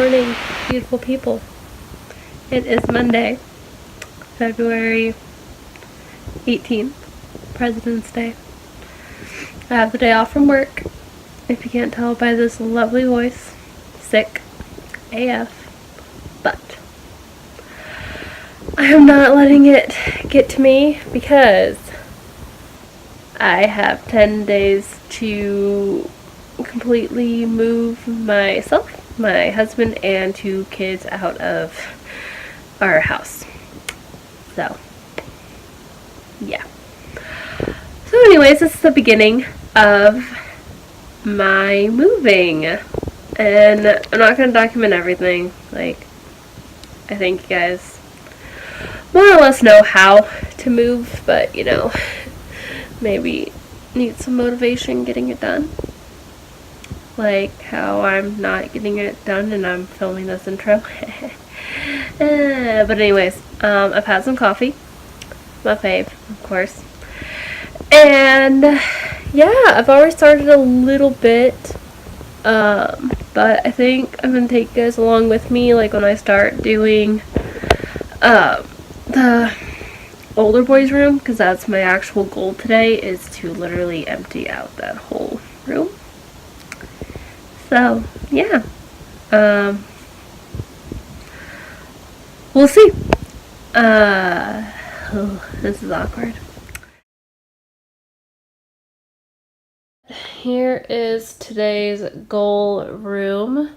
morning, beautiful people. It is Monday, February 18th, President's Day. I have the day off from work, if you can't tell by this lovely voice. Sick AF, but I am not letting it get to me because I have 10 days to completely move myself, my husband, and 2 kids out of our house. So, yeah. So anyways, this is the beginning of my moving. And I'm not going to document everything. Like, I think you guys more or less know how to move, but, you know, maybe need some motivation getting it done. Like how I'm not getting it done and I'm filming this intro. But anyways, I've had some coffee. My fave, of course. And yeah, I've already started a little bit. But I think I'm going to take you guys along with me, like when I start doing the older boys room, because that's my actual goal today, is to literally empty out that whole room. So yeah, we'll see. This is awkward. Here is today's goal room.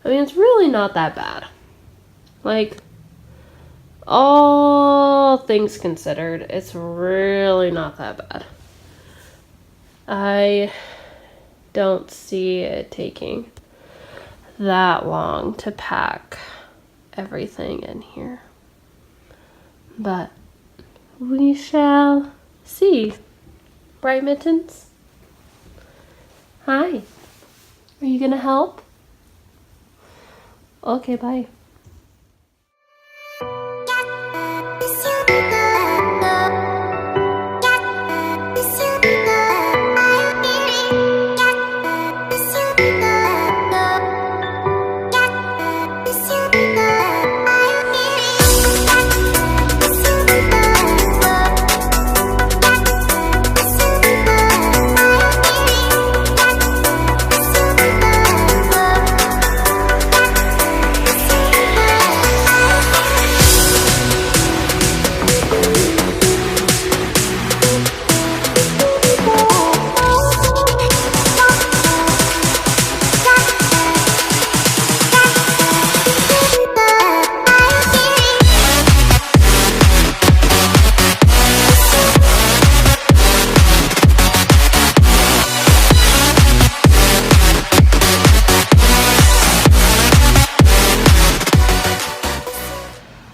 I mean, it's really not that bad. Like, all things considered, it's really not that bad. I don't see it taking that long to pack everything in here. But we shall see. Bright Mittens? Hi. Are you gonna help? Okay, bye.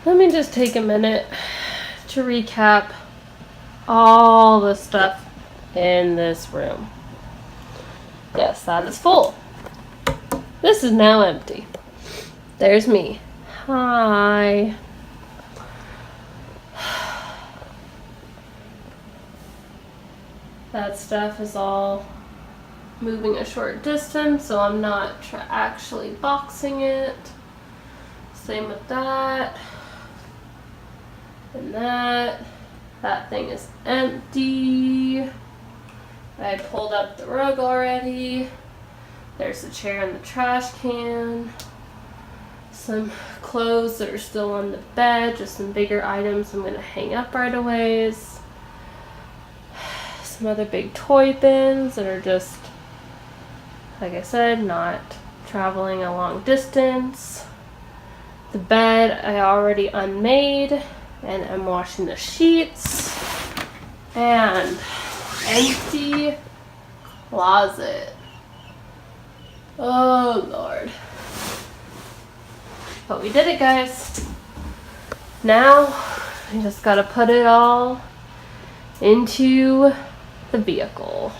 Let me just take a minute to recap all the stuff in this room. Yes, that is full. This is now empty. There's me. Hi. That stuff is all moving a short distance, so I'm not actually boxing it. Same with that. And that thing is empty. I pulled up the rug already. There's the chair and the trash can. Some clothes that are still on the bed, just some bigger items I'm gonna hang up right away. Some other big toy bins that are just, like I said, not traveling a long distance. The bed I already unmade. And I'm washing the sheets. And empty closet. Oh Lord. But we did it, guys. Now I just gotta put it all into the vehicle.